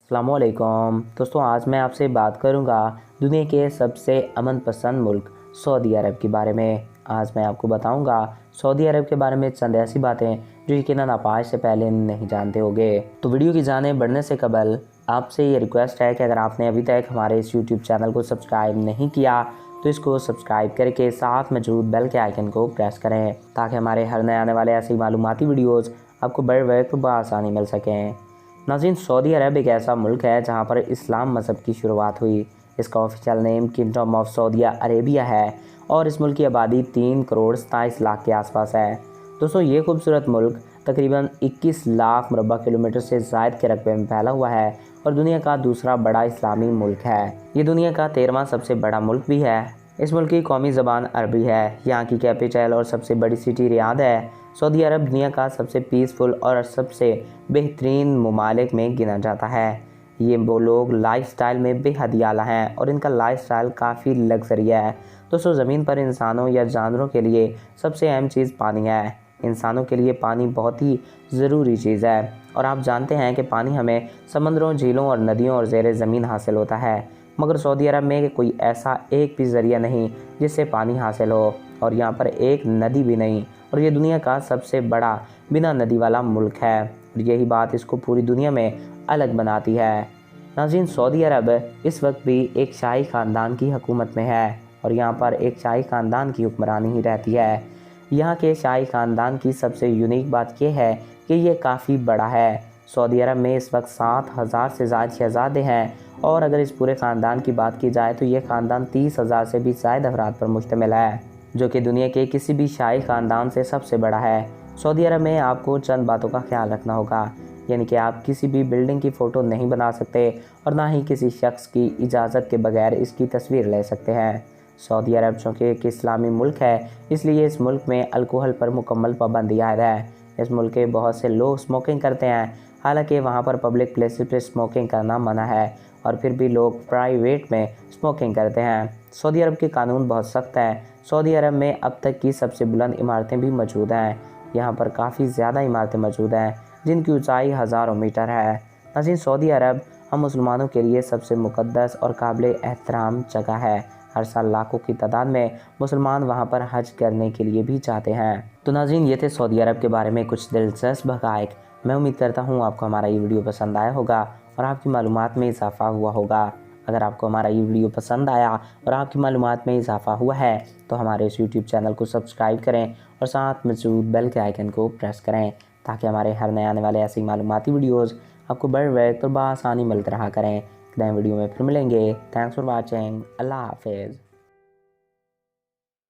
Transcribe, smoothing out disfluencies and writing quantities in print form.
अस्सलामुअलैकुम दोस्तों, आज मैं आपसे बात करूंगा दुनिया के सबसे अमन पसंद मुल्क सऊदी अरब के बारे में। आज मैं आपको बताऊंगा सऊदी अरब के बारे में चंद ऐसी बातें जो यकीनन आप आज से पहले नहीं जानते होंगे। तो वीडियो की जाने बढ़ने से कबल आपसे ये रिक्वेस्ट है कि अगर आपने अभी तक हमारे इस यूट्यूब चैनल को सब्सक्राइब नहीं किया तो इसको सब्सक्राइब करके साथ मौजूद बेल के आइकन को प्रेस करें ताकि हमारे हर नए आने वाले ऐसी मालूमाती वीडियोज़ आपको बर वक्त बआसानी मिल सकें। नाज़रीन, सऊदी अरब एक ऐसा मुल्क है जहाँ पर इस्लाम मज़हब की शुरुआत हुई। इसका official name kingdom of Saudi Arabia है और इस मुल्क की आबादी 3 करोड़ 27 लाख के आसपास है। दोस्तों, ये खूबसूरत मुल्क तकरीबन 21 लाख मुरबा किलोमीटर से ज़ायद के रकबे में फैला हुआ है और दुनिया का दूसरा बड़ा इस्लामी मुल्क है। ये दुनिया का 13वां सबसे बड़ा मुल्क भी है। इस मुल्क की कौमी ज़बान अरबी है। यहाँ की कैपिटल और सबसे बड़ी सिटी रियाद है। सऊदी अरब दुनिया का सबसे पीसफुल और सबसे बेहतरीन ममालिक में गिना जाता है। ये वो लोग लाइफस्टाइल में बेहद आला हैं और इनका लाइफस्टाइल काफ़ी लग्जरी है। दोस्तों, ज़मीन पर इंसानों या जानवरों के लिए सबसे अहम चीज़ पानी है। इंसानों के लिए पानी बहुत ही ज़रूरी चीज़ है और आप जानते हैं कि पानी हमें समंदरों, झीलों और नदियों और ज़ेर ज़मीन हासिल होता है, मगर सऊदी अरब में कोई ऐसा एक भी ज़रिया नहीं जिससे पानी हासिल हो और यहाँ पर एक नदी भी नहीं और ये दुनिया का सबसे बड़ा बिना नदी वाला मुल्क है और यही बात इसको पूरी दुनिया में अलग बनाती है। नाज़रीन, सऊदी अरब इस वक्त भी एक शाही ख़ानदान की हुकूमत में है और यहाँ पर एक शाही ख़ानदान की हुक्मरानी ही रहती है। यहाँ के शाही ख़ानदान की सबसे यूनिक बात यह है कि ये काफ़ी बड़ा है। सऊदी अरब में इस वक्त 7,000 से ज़्यादा शहज़ादे हैं और अगर इस पूरे ख़ानदान की बात की जाए तो ये ख़ानदान 30,000 से भी ज़्यादा अफराद पर मुश्तमिल है, जो कि दुनिया के किसी भी शाही ख़ानदान से सबसे बड़ा है। सऊदी अरब में आपको चंद बातों का ख्याल रखना होगा, यानी कि आप किसी भी बिल्डिंग की फ़ोटो नहीं बना सकते और ना ही किसी शख्स की इजाज़त के बगैर इसकी तस्वीर ले सकते हैं। सऊदी अरब चूँकि एक इस्लामी मुल्क है, इसलिए इस मुल्क में अल्कोहल पर मुकम्मल पाबंदी आयद है। इस मुल्क के बहुत से लोग स्मोकिंग करते हैं, हालांकि वहाँ पर पब्लिक प्लेसेस पर स्मोकिंग करना मना है और फिर भी लोग प्राइवेट में स्मोकिंग करते हैं। सऊदी अरब के कानून बहुत सख्त हैं। सऊदी अरब में अब तक की सबसे बुलंद इमारतें भी मौजूद हैं। यहाँ पर काफ़ी ज़्यादा इमारतें मौजूद हैं जिनकी ऊंचाई हज़ारों मीटर है। नाज़रीन, सऊदी अरब हम मुसलमानों के लिए सबसे मुक़द्दस और काबिल एहतराम जगह है। हर साल लाखों की तादाद में मुसलमान वहाँ पर हज करने के लिए भी जाते हैं। तो नाज़रीन, ये थे सऊदी अरब के बारे में कुछ दिलचस्प हक़ाइक़। मैं उम्मीद करता हूँ आपको हमारा ये वीडियो पसंद आया होगा और आपकी मालूमात में इजाफ़ा हुआ होगा। अगर आपको हमारा ये वीडियो पसंद आया और आपकी मालूमात में इजाफ़ा हुआ है तो हमारे इस यूट्यूब चैनल को सब्सक्राइब करें और साथ मौजूद बेल के आइकन को प्रेस करें ताकि हमारे हर नए आने वाले ऐसी मालूमाती वीडियोज़ आपको बर वक्त और बआसानी मिलते रहा करें। नए वीडियो में फिर मिलेंगे। Thanks for watching. अल्लाह हाफिज़।